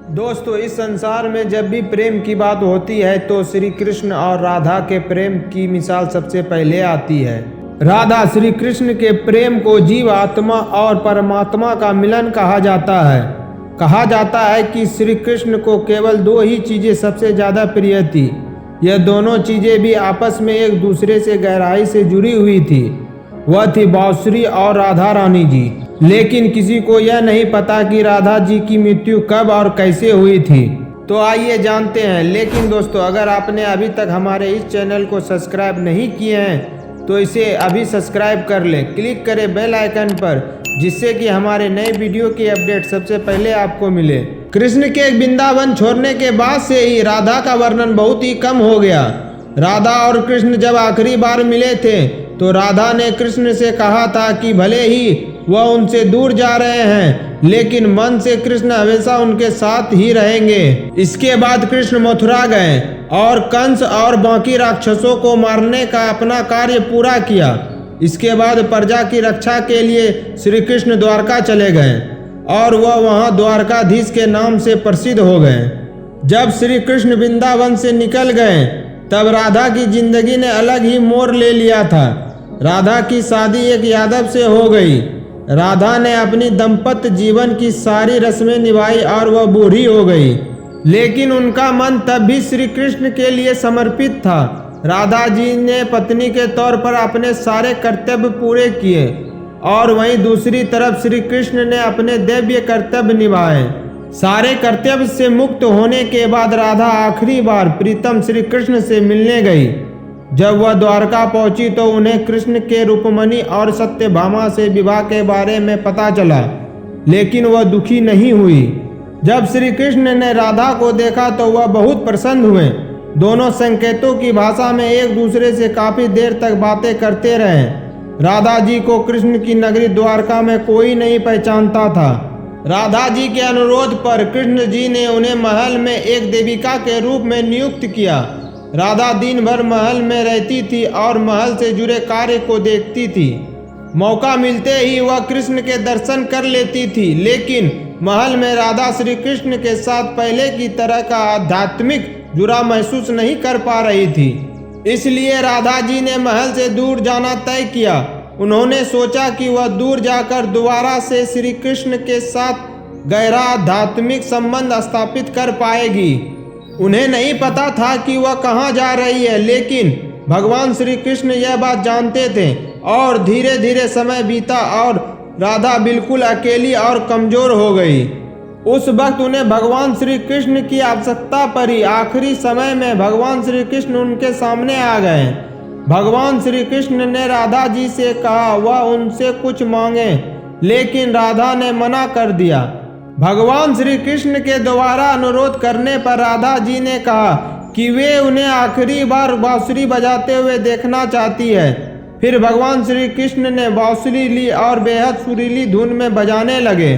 दोस्तों, इस संसार में जब भी प्रेम की बात होती है तो श्री कृष्ण और राधा के प्रेम की मिसाल सबसे पहले आती है। राधा श्री कृष्ण के प्रेम को जीव आत्मा और परमात्मा का मिलन कहा जाता है। कहा जाता है कि श्री कृष्ण को केवल दो ही चीजें सबसे ज्यादा प्रिय थी। यह दोनों चीजें भी आपस में एक दूसरे से गहराई से जुड़ी हुई थी। वह थी बांसुरी और राधा रानी जी। लेकिन किसी को यह नहीं पता कि राधा जी की मृत्यु कब और कैसे हुई थी। तो आइए जानते हैं। लेकिन दोस्तों, अगर आपने अभी तक हमारे इस चैनल को सब्सक्राइब नहीं किए हैं तो इसे अभी सब्सक्राइब कर लें। क्लिक करें बेल आइकन पर, जिससे कि हमारे नए वीडियो की अपडेट सबसे पहले आपको मिले। कृष्ण के वृंदावन छोड़ने के बाद से ही राधा का वर्णन बहुत ही कम हो गया। राधा और कृष्ण जब आखिरी बार मिले थे तो राधा ने कृष्ण से कहा था कि भले ही वह उनसे दूर जा रहे हैं, लेकिन मन से कृष्ण हमेशा उनके साथ ही रहेंगे। इसके बाद कृष्ण मथुरा गए और कंस और बाकी राक्षसों को मारने का अपना कार्य पूरा किया। इसके बाद प्रजा की रक्षा के लिए श्री कृष्ण द्वारका चले गए और वह वहां द्वारकाधीश के नाम से प्रसिद्ध हो गए। जब श्री कृष्ण वृंदावन से निकल गए तब राधा की जिंदगी ने अलग ही मोड़ ले लिया था। राधा की शादी एक यादव से हो गई। राधा ने अपनी दाम्पत्य जीवन की सारी रस्में निभाई और वह बूढ़ी हो गई, लेकिन उनका मन तब भी श्री कृष्ण के लिए समर्पित था। राधा जी ने पत्नी के तौर पर अपने सारे कर्तव्य पूरे किए और वहीं दूसरी तरफ श्री कृष्ण ने अपने दिव्य कर्तव्य निभाए। सारे कर्तव्य से मुक्त होने के बाद राधा आखिरी बार प्रीतम श्री कृष्ण से मिलने गई। जब वह द्वारका पहुंची तो उन्हें कृष्ण के रुक्मिणी और सत्यभामा से विवाह के बारे में पता चला, लेकिन वह दुखी नहीं हुई। जब श्री कृष्ण ने राधा को देखा तो वह बहुत प्रसन्न हुए। दोनों संकेतों की भाषा में एक दूसरे से काफी देर तक बातें करते रहे। राधा जी को कृष्ण की नगरी द्वारका में कोई नहीं पहचानता था। राधा जी के अनुरोध पर कृष्ण जी ने उन्हें महल में एक देविका के रूप में नियुक्त किया। राधा दिन भर महल में रहती थी और महल से जुड़े कार्य को देखती थी। मौका मिलते ही वह कृष्ण के दर्शन कर लेती थी, लेकिन महल में राधा श्री कृष्ण के साथ पहले की तरह का आध्यात्मिक जुड़ा महसूस नहीं कर पा रही थी। इसलिए राधा जी ने महल से दूर जाना तय किया। उन्होंने सोचा कि वह दूर जाकर दोबारा से श्री कृष्ण के साथ गहरा आध्यात्मिक संबंध स्थापित कर पाएगी। उन्हें नहीं पता था कि वह कहाँ जा रही है, लेकिन भगवान श्री कृष्ण यह बात जानते थे। और धीरे धीरे समय बीता और राधा बिल्कुल अकेली और कमजोर हो गई। उस वक्त उन्हें भगवान श्री कृष्ण की आवश्यकता पड़ी। आखिरी समय में भगवान श्री कृष्ण उनके सामने आ गए। भगवान श्री कृष्ण ने राधा जी से कहा वह उनसे कुछ मांगे, लेकिन राधा ने मना कर दिया। भगवान श्री कृष्ण के दोबारा अनुरोध करने पर राधा जी ने कहा कि वे उन्हें आखिरी बार बांसुरी बजाते हुए देखना चाहती है। फिर भगवान श्री कृष्ण ने बांसुरी ली और बेहद सुरीली धुन में बजाने लगे।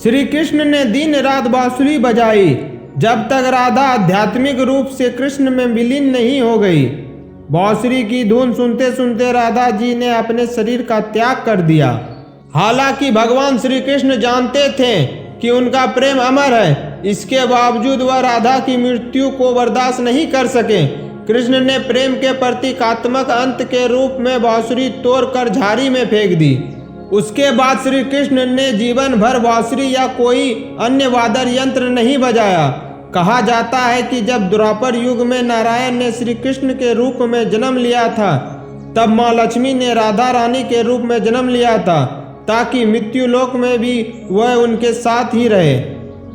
श्री कृष्ण ने दिन रात बांसुरी बजाई जब तक राधा आध्यात्मिक रूप से कृष्ण में विलीन नहीं हो गई। बांसुरी की धुन सुनते सुनते राधा जी ने अपने शरीर का त्याग कर दिया। हालांकि भगवान श्री कृष्ण जानते थे कि उनका प्रेम अमर है, इसके बावजूद वह राधा की मृत्यु को बर्दाश्त नहीं कर सके। कृष्ण ने प्रेम के प्रतीकात्मक अंत के रूप में बांसुरी तोड़कर झाड़ी में फेंक दी। उसके बाद श्री कृष्ण ने जीवन भर बांसुरी या कोई अन्य वाद्य यंत्र नहीं बजाया। कहा जाता है कि जब द्वापर युग में नारायण ने श्री कृष्ण के रूप में जन्म लिया था, तब माँ लक्ष्मी ने राधा रानी के रूप में जन्म लिया था, ताकि मृत्यु लोक में भी वह उनके साथ ही रहे।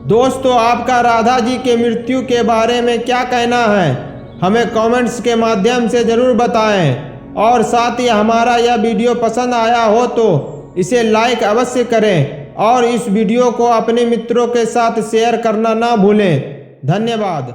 दोस्तों, आपका राधा जी के मृत्यु के बारे में क्या कहना है, हमें कमेंट्स के माध्यम से ज़रूर बताएं। और साथ ही हमारा यह वीडियो पसंद आया हो तो इसे लाइक अवश्य करें और इस वीडियो को अपने मित्रों के साथ शेयर करना ना भूलें। धन्यवाद।